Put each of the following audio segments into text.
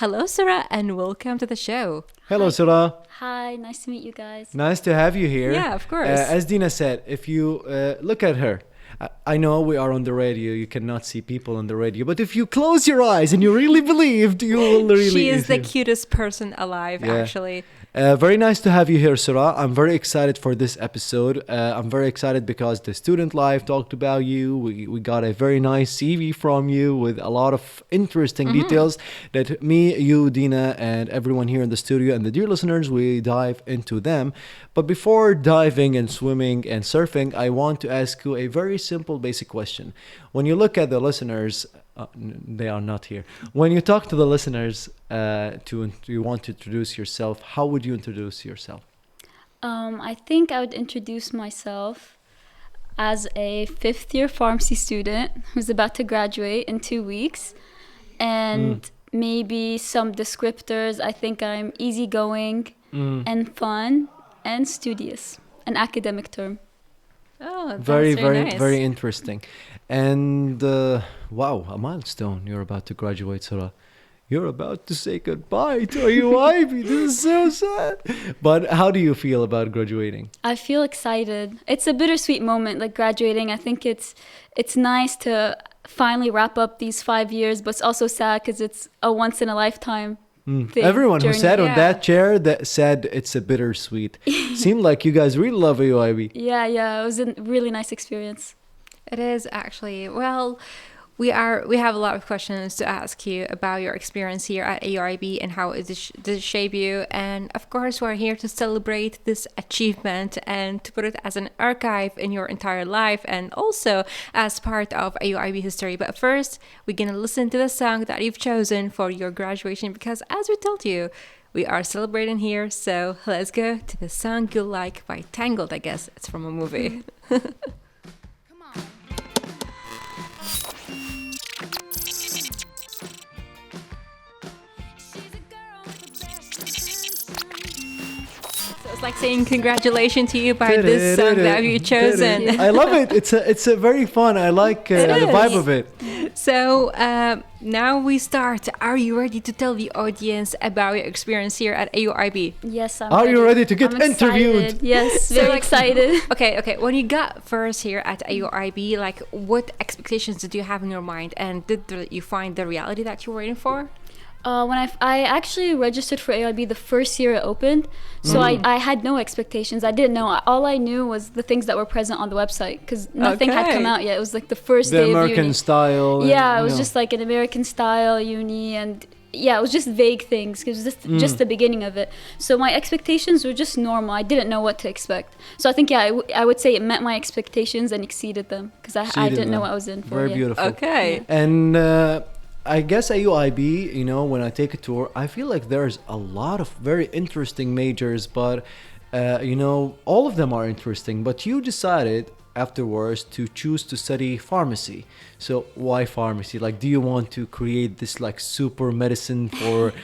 Hello, Sura, and welcome to the show. Hello, Sura. Hi, nice to meet you guys. Nice to have you here. Yeah, of course. As Dina said, if you look at her, I know we are on the radio. You cannot see people on the radio. But if you close your eyes and you really believed, you will really... She is the cutest person alive, actually. Very nice to have you here, Sura. I'm very excited for this episode. I'm very excited because the student life talked about you. We got a very nice CV from you with a lot of interesting details that me, you, Dina, and everyone here in the studio and the dear listeners, we dive into them. But before diving and swimming and surfing, I want to ask you a very simple, basic question. When you look at the listeners... they are not here. When you talk to the listeners, you want to introduce yourself, how would you introduce yourself? I think I would introduce myself as a fifth-year pharmacy student who's about to graduate in 2 weeks. And maybe some descriptors. I think I'm easygoing and fun and studious, an academic term. Oh, that's very nice. very interesting. And wow, a milestone. You're about to graduate, Sura. You're about to say goodbye to AUIB. This is so sad. But how do you feel about graduating? I feel excited. It's a bittersweet moment, like graduating. I think it's nice to finally wrap up these 5 years, but it's also sad because it's a once-in-a-lifetime thing. Everyone who sat on Yeah. that chair that said it's a bittersweet. Seemed like you guys really love AUIB. Yeah, it was a really nice experience. It is actually. Well, we have a lot of questions to ask you about your experience here at AUIB and how it did it shape you. And of course, we're here to celebrate this achievement and to put it as an archive in your entire life and also as part of AUIB history. But first, we're going to listen to the song that you've chosen for your graduation because as we told you, we are celebrating here. So let's go to the song you like by Tangled, I guess. It's from a movie. It's like saying congratulations to you by this song that you've chosen. I love it. It's a very fun. I like the vibe of it. So now we start. Are you ready to tell the audience about your experience here at AUIB? Yes, I'm Are you ready to get I'm interviewed? excited. Yes, very excited. Okay. When you got first here at AUIB, like what expectations did you have in your mind, and did you find the reality that you were waiting for? When I actually registered for AIB the first year it opened, so I had no expectations. I didn't know. All I knew was the things that were present on the website because nothing had come out yet. It was like the first day The of American uni. style. Yeah, it was just like an American style uni, and yeah, it was just vague things because it was just the beginning of it. So my expectations were just normal. I didn't know what to expect. So I think I would say it met my expectations and exceeded them because I didn't know what I was in for. Very beautiful. Okay. And I guess AUIB, when I take a tour, I feel like there's a lot of very interesting majors, but, all of them are interesting. But you decided afterwards to choose to study pharmacy. So why pharmacy? Like, do you want to create this like super medicine for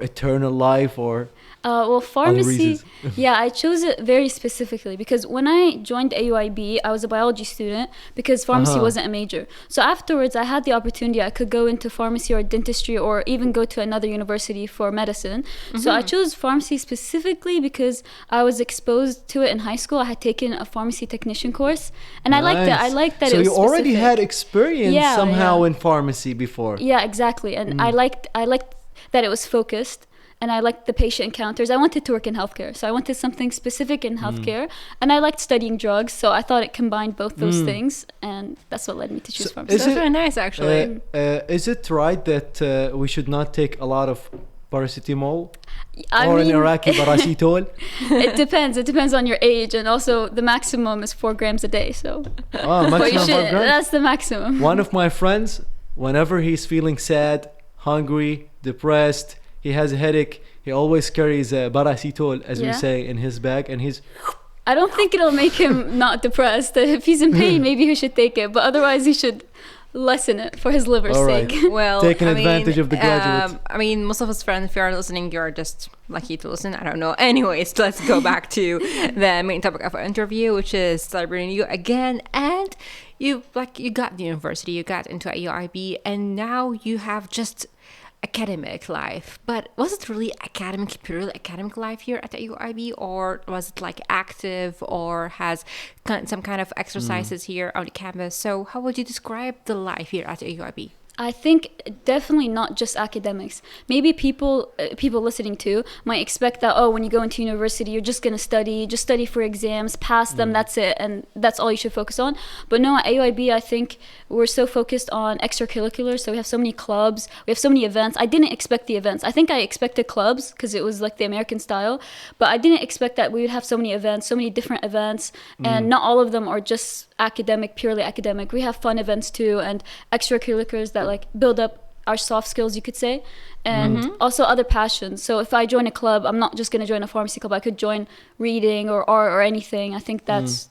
eternal life or... Well, pharmacy, reasons? yeah, I chose it very specifically because when I joined AUIB, I was a biology student because pharmacy wasn't a major. So afterwards, I had the opportunity. I could go into pharmacy or dentistry or even go to another university for medicine. So I chose pharmacy specifically because I was exposed to it in high school. I had taken a pharmacy technician course and I liked it. I liked that so it was you already specific. had experience somehow in pharmacy before. Yeah, exactly. And I liked that it was focused. And I liked the patient encounters. I wanted to work in healthcare. So I wanted something specific in healthcare. And I liked studying drugs. So I thought it combined both those things. And that's what led me to choose pharmacy. That's very nice, actually. Is it right that we should not take a lot of paracetamol? I or mean, an Iraqi paracetamol? It depends. It depends on your age. And also the maximum is 4 grams a day. So Maximum 4 grams? that's the maximum. One of my friends, whenever he's feeling sad, hungry, depressed, he has a headache, he always carries a paracetamol, as we say, in his bag, and he's... I don't think it'll make him not depressed. If he's in pain, maybe he should take it. But otherwise, he should lessen it for his liver's sake. Well, taking advantage of the graduates. Most of us friends, if you are listening, you're just lucky to listen. I don't know. Anyways, let's go back to the main topic of our interview, which is celebrating you again. And you got the university, you got into AUIB, and now you have just academic life, but was it really purely academic life here at the AUIB, or was it like active or has some kind of exercises here on the campus? So how would you describe the life here at the AUIB? I think definitely not just academics. Maybe people listening to might expect that, when you go into university, you're just going to study for exams, pass them, that's it, and that's all you should focus on. But no, at AUIB, I think we're so focused on extracurriculars. So we have so many clubs, we have so many events. I didn't expect the events. I think I expected clubs because it was like the American style, but I didn't expect that we would have so many events, so many different events, and not all of them are just purely academic. We have fun events too, and extracurriculars that like build up our soft skills, you could say, and also other passions. So if I join a club, I'm not just going to join a pharmacy club. I could join reading or art or anything. I think that's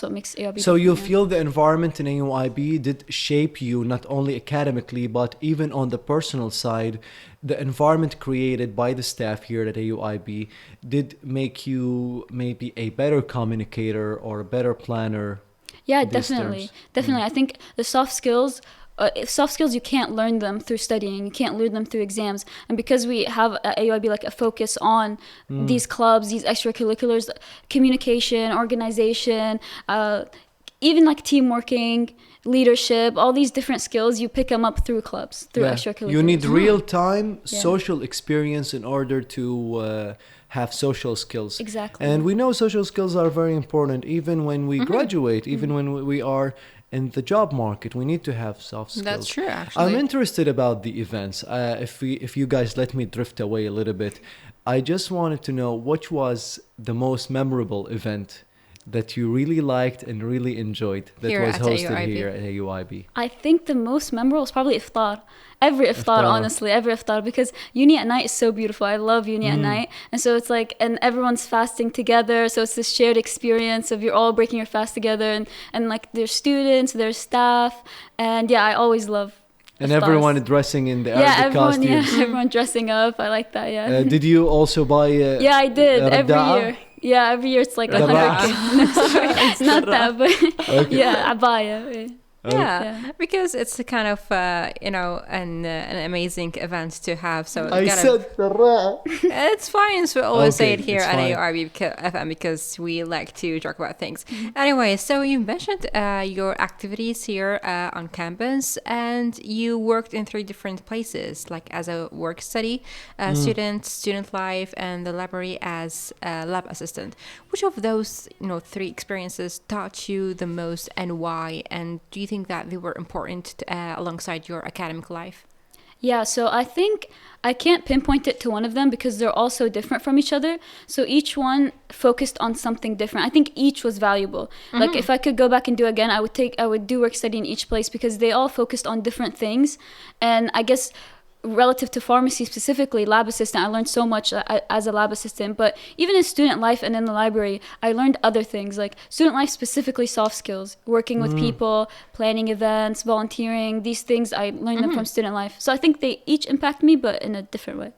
what makes AUIB. So you feel the environment in AUIB did shape you not only academically, but even on the personal side. The environment created by the staff here at AUIB did make you maybe a better communicator or a better planner. Yeah, definitely. I think the soft skills you can't learn them through studying, you can't learn them through exams, and because we have at AUIB like a focus on these clubs, these extracurriculars, communication, organization, even like team working, leadership, all these different skills, you pick them up through clubs, through extracurriculars. You need real-time social experience in order to have social skills. Exactly. And we know social skills are very important even when we graduate, even when we are in the job market. We need to have soft skills. That's true, actually. I'm interested about the events. If you guys let me drift away a little bit, I just wanted to know what was the most memorable event that you really liked and really enjoyed that here was hosted AUIB. here at AUIB? I think the most memorable was probably iftar. Every iftar, honestly, every iftar, because uni at night is so beautiful. I love uni at night. And so it's like, and everyone's fasting together. So it's this shared experience of you're all breaking your fast together, and like there's students, there's staff. And yeah, I always love And iftars. everyone dressing in the Arabic costumes. Yeah, everyone dressing up. I like that, yeah. Did you also buy yeah, I did, every Radda'a? year. Yeah, every year it's like Radda'a? 100. No, sorry, it's not that, but yeah, abaya. Yeah, because it's a kind of an amazing event to have. So I said it's fine. So we always say it here it's at fine. AUIB FM because we like to talk about things. Anyway, so you mentioned your activities here on campus, and you worked in 3 different places, like as a work study, student life, and the library as a lab assistant. Which of those 3 experiences taught you the most, and why? And do you think that they were important alongside your academic life? Yeah, so I think I can't pinpoint it to one of them because they're all so different from each other. So each one focused on something different. I think each was valuable. Like if I could go back and do again, I would do work study in each place because they all focused on different things. And I guess relative to pharmacy specifically, lab assistant, I learned so much as a lab assistant, but even in student life and in the library, I learned other things, like student life specifically soft skills, working with people, planning events, volunteering, these things, I learned them from student life. So I think they each impact me, but in a different way.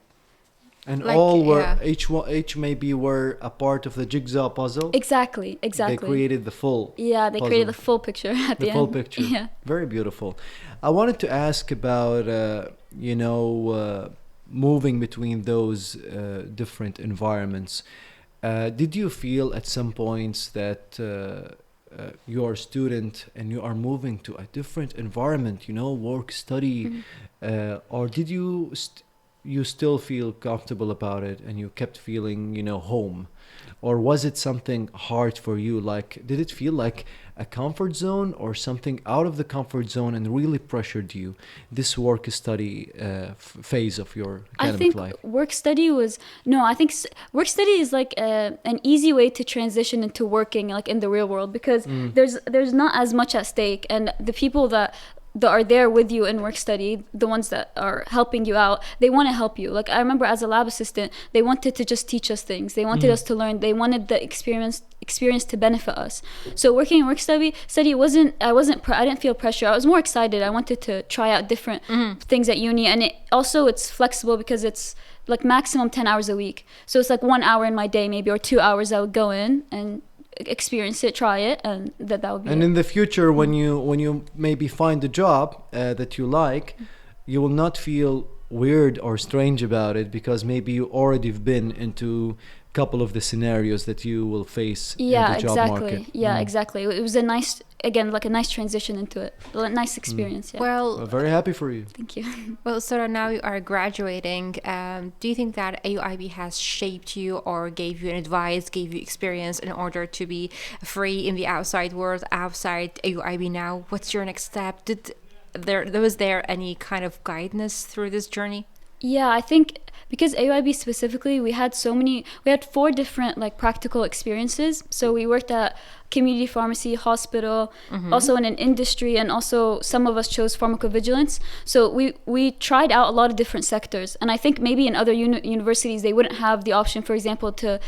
And Like, all were, yeah. each maybe were a part of the jigsaw puzzle. Exactly. They created the full Yeah, they puzzle. created the full picture at the The end. full picture. Yeah. Very beautiful. I wanted to ask about, moving between those different environments. Did you feel at some points that you are a student and you are moving to a different environment, work, study, or did you you still feel comfortable about it and you kept feeling, home? Or was it something hard for you? Like, did it feel like a comfort zone or something out of the comfort zone and really pressured you, this work study phase of your academic life? Work study was, I think work study is like an easy way to transition into working like in the real world because there's not as much at stake, and the people that are there with you in work study, the ones that are helping you out, they want to help you. Like I remember as a lab assistant, they wanted to just teach us things. They wanted us to learn. They wanted the experience to benefit us. So working in work study I didn't feel pressure. I was more excited. I wanted to try out different things at uni, and it's flexible because it's like maximum 10 hours a week. So it's like 1 hour in my day maybe, or 2 hours I would go in and experience it, try it, and that would be and it. in the future, when you maybe find a job that you like, you will not feel weird or strange about it because maybe you already have been into a couple of the scenarios that you will face in the job market. Yeah, exactly. It was a nice, again, like a nice transition into it. A nice experience. Yeah. Well, very happy for you. Thank you. Well, Sura, now you are graduating. Do you think that AUIB has shaped you or gave you an advice, gave you experience in order to be free in the outside world, outside AUIB now? What's your next step? Was there any kind of guidance through this journey? Yeah, I think because AUIB specifically, we had 4 different like practical experiences. So we worked at community pharmacy, hospital, also in an industry, and also some of us chose pharmacovigilance. So we tried out a lot of different sectors. And I think maybe in other universities, they wouldn't have the option, for example, to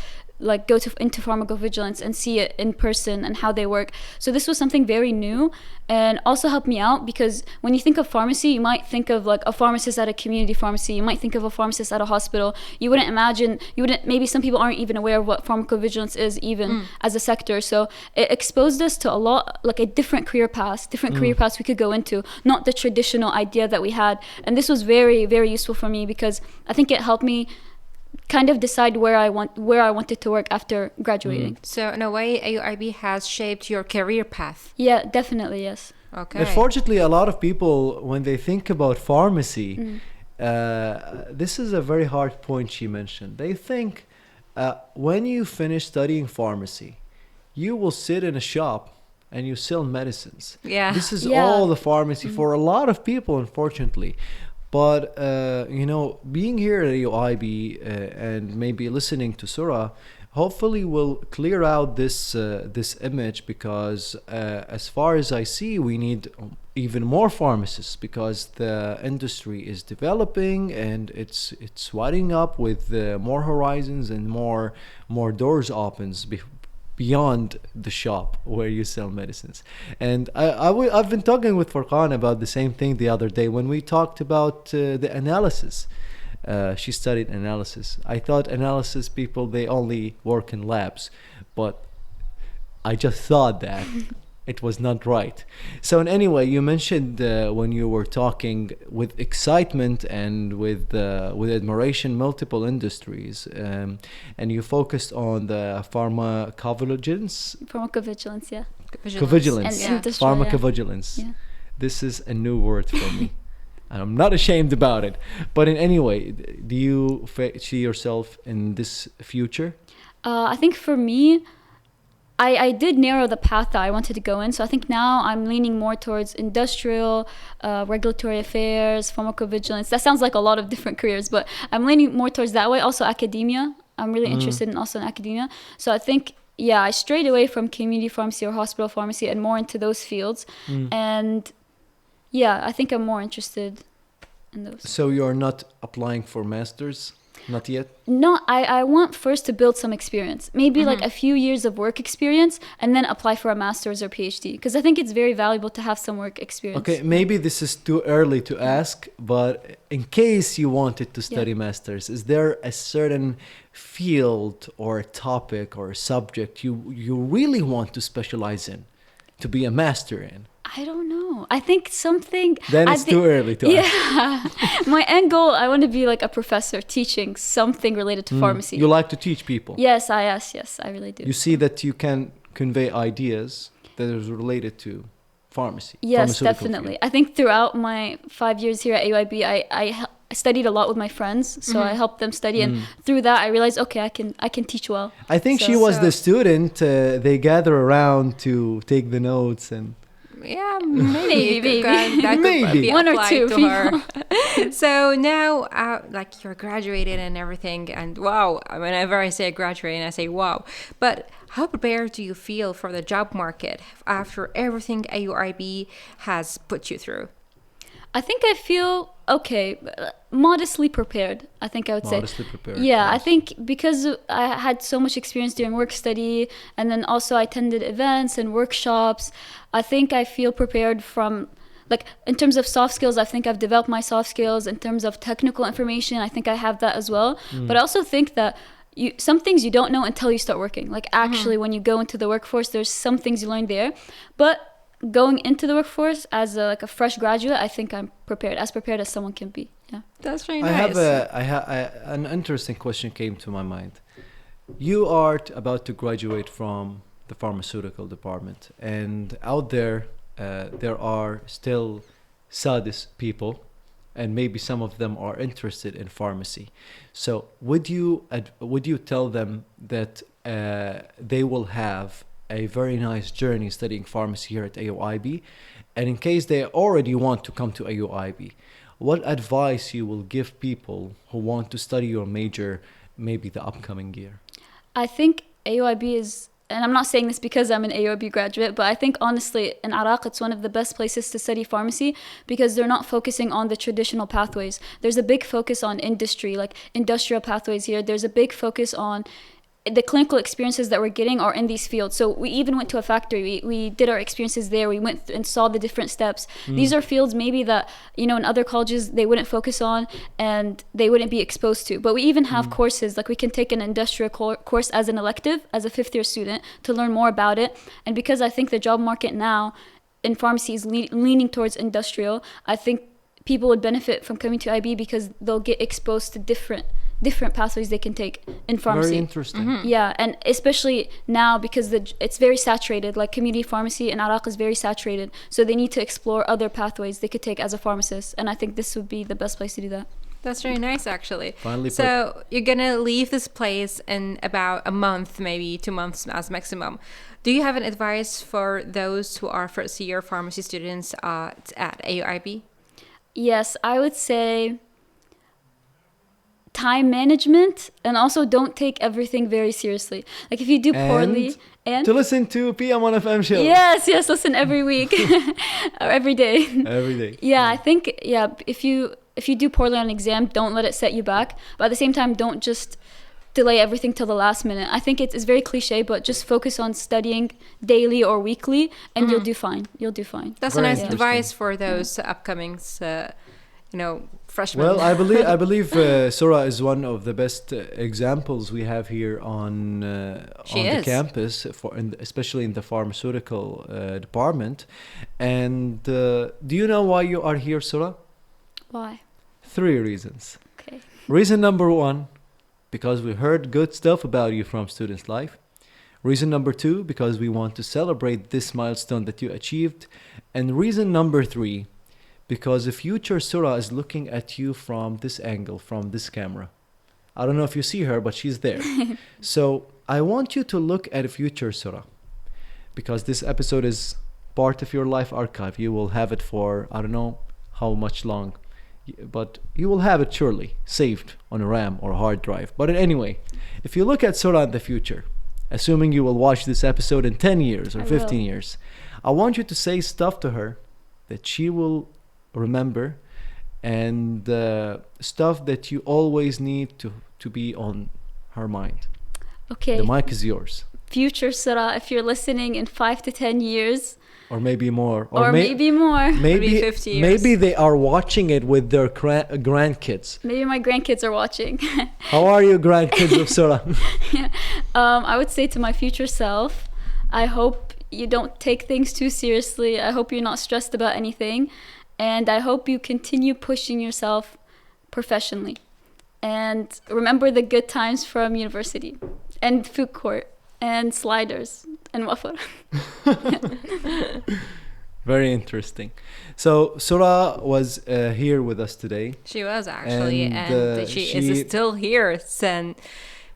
like go into pharmacovigilance and see it in person and how they work. So this was something very new and also helped me out because when you think of pharmacy, you might think of like a pharmacist at a community pharmacy. You might think of a pharmacist at a hospital. Maybe some people aren't even aware of what pharmacovigilance is even as a sector. So it exposed us to a lot, like a different career paths we could go into, not the traditional idea that we had. And this was very, very useful for me because I think it helped me kind of decide where I wanted to work after graduating. So in a way, AUIB has shaped your career path. Yeah, definitely, yes. Okay. Unfortunately, a lot of people, when they think about pharmacy, this is a very hard point she mentioned. They think when you finish studying pharmacy, you will sit in a shop and you sell medicines. Yeah. This is all the pharmacy for a lot of people, unfortunately. But, being here at AUIB and maybe listening to Sura, hopefully will clear out this image because as far as I see, we need even more pharmacists because the industry is developing and it's widening up with more horizons and more doors opens beyond the shop where you sell medicines. And I've been talking with Furqan about the same thing the other day when we talked about the analysis. She studied analysis. I thought analysis people, they only work in labs, but I just thought that it was not right. So in any way, you mentioned when you were talking with excitement and with admiration multiple industries, and you focused on the pharmacovigilance, yeah. Covigilance. And Pharmacovigilance. Yeah. This is a new word for me. And I'm not ashamed about it. But in any way, do you see yourself in this future? I think for me, I did narrow the path that I wanted to go in. So I think now I'm leaning more towards industrial, regulatory affairs, pharmacovigilance. That sounds like a lot of different careers, but I'm leaning more towards that way. Also academia. I'm really interested in academia. So I think, I strayed away from community pharmacy or hospital pharmacy and more into those fields. And I think I'm more interested in those. So you're not applying for masters? Not yet? No, I want first to build some experience. Maybe like a few years of work experience and then apply for a master's or PhD. Because I think it's very valuable to have some work experience. Okay, maybe this is too early to ask, but in case you wanted to study masters, is there a certain field or a topic or a subject you really want to specialize in, to be a master in? I don't know. I think something... Then it's too early to ask. Yeah. My end goal, I want to be like a professor teaching something related to pharmacy. You like to teach people? Yes, I really do. You see that you can convey ideas that is related to pharmacy. Yes, definitely. I think throughout my 5 years here at AUIB, I studied a lot with my friends, so I helped them study, and through that I realized, okay, I can teach well. I think she was the student. They gather around to take the notes and... Yeah, maybe. That maybe. Be One or two to her. So now, like you're graduated and everything, and wow, whenever I say graduating, I say wow. But how prepared do you feel for the job market after everything AUIB has put you through? I think I feel okay, modestly prepared, I think I would say. Modestly prepared. Yeah, yes. I think because I had so much experience during work study, and then also I attended events and workshops, I think I feel prepared from, like, in terms of soft skills, I think I've developed my soft skills. In terms of technical information, I think I have that as well. But I also think that some things you don't know until you start working. Like, actually, when you go into the workforce, there's some things you learn there. But going into the workforce as a fresh graduate, I think I'm prepared as someone can be. That's very I nice. have an interesting question came to my mind. You are about to graduate from the pharmaceutical department, and out there, there are still sadist people, and maybe some of them are interested in pharmacy. So, would you tell them that they will have a very nice journey studying pharmacy here at AUIB, and in case they already want to come to AUIB, what advice you will give people who want to study your major, maybe the upcoming year? I think AUIB is, and I'm not saying this because I'm an AUIB graduate, but I think honestly in Iraq it's one of the best places to study pharmacy because they're not focusing on the traditional pathways. There's a big focus on industry, like industrial pathways here. There's a big focus on the clinical experiences that we're getting are in these fields. So we even went to a factory. We did our experiences there. We went and saw the different steps. These are fields maybe that, in other colleges they wouldn't focus on and they wouldn't be exposed to. But we even have courses, like we can take an industrial course as an elective, as a fifth year student, to learn more about it. And because I think the job market now in pharmacy is leaning towards industrial, I think people would benefit from coming to IB because they'll get exposed to different pathways they can take in pharmacy. Very interesting. Yeah, and especially now because it's very saturated, like community pharmacy in Iraq is very saturated. So they need to explore other pathways they could take as a pharmacist. And I think this would be the best place to do that. That's very nice, actually. Finally so you're going to leave this place in about a month, maybe 2 months as maximum. Do you have an advice for those who are first-year pharmacy students at AUIB? Yes, I would say time management, and also don't take everything very seriously. Like if you do poorly and to listen to PM on FM show. Yes, listen every week or every day. Every day. Yeah, I think if you do poorly on an exam, don't let it set you back. But at the same time, don't just delay everything till the last minute. I think it's very cliche, but just focus on studying daily or weekly and you'll do fine. That's Very a nice interesting. advice for those upcoming freshmen. Well, I believe Sura is one of the best examples we have here on the campus, especially in the pharmaceutical department. And do you know why you are here, Sura? Why? 3 reasons. Okay. Reason number 1, because we heard good stuff about you from Student Life. Reason number 2, because we want to celebrate this milestone that you achieved. And reason number 3, because the future Sura is looking at you from this angle, from this camera. I don't know if you see her, but she's there. So I want you to look at a future Sura, because this episode is part of your life archive. You will have it for, I don't know how much long, but you will have it surely saved on a RAM or a hard drive. But anyway, if you look at Sura in the future, assuming you will watch this episode in 10 years or 15 years, I want you to say stuff to her that she will remember, and stuff that you always need to be on her mind. Okay. The mic is yours. Future Sura, if you're listening in 5 to 10 years. Or maybe more. Or maybe more. Maybe 50 years. Maybe they are watching it with their grandkids. Maybe my grandkids are watching. How are you, grandkids of Sura? I would say to my future self, I hope you don't take things too seriously. I hope you're not stressed about anything. And I hope you continue pushing yourself professionally. And remember the good times from university and food court and sliders and waffle. Very interesting. So Sura was here with us today. She was actually, and she is still here. And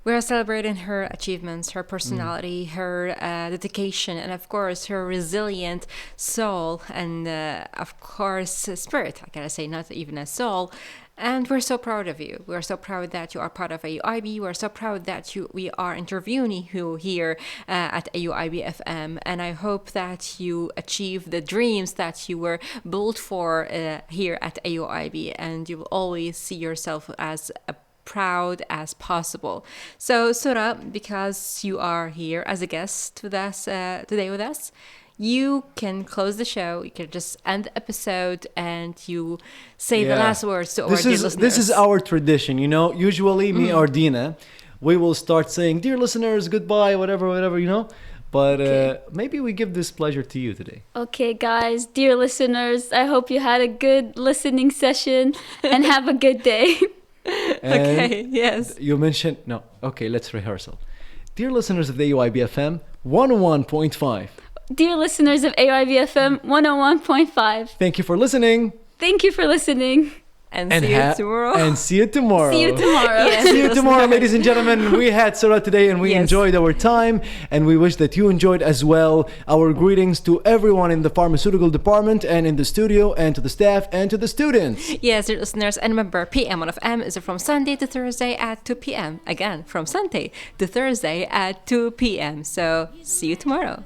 we are celebrating her achievements, her personality, her dedication, and of course her resilient soul, and of course spirit. I gotta say, not even a soul. And we're so proud of you. We're so proud that you are part of AUIB. We're so proud that we are interviewing you here at AUIB FM. And I hope that you achieve the dreams that you were built for here at AUIB. And you will always see yourself as proud as possible. So Sura, because you are here as a guest with us today with us, you can close the show. You can just end the episode and you say the last words to our dear listeners. This is our tradition, usually me or Dina, we will start saying, dear listeners, goodbye, whatever, But maybe we give this pleasure to you today. Okay, guys, dear listeners, I hope you had a good listening session and have a good day. Okay, yes. You mentioned, no, okay, let's rehearsal. Dear listeners of the AUIB FM 101.5. Dear listeners of AUIB FM 101.5. Thank you for listening. Thank you for listening. And see you tomorrow. And see you tomorrow. See you tomorrow. Yes, See you tomorrow, ladies and gentlemen. We had Sura today and we Yes. enjoyed our time, and we wish that you enjoyed as well. Our greetings to everyone in the pharmaceutical department and in the studio, and to the staff and to the students. Yes, dear listeners, and remember, PM on FM is from Sunday to Thursday at 2 p.m. Again, from Sunday to Thursday at 2 p.m. So, see you tomorrow.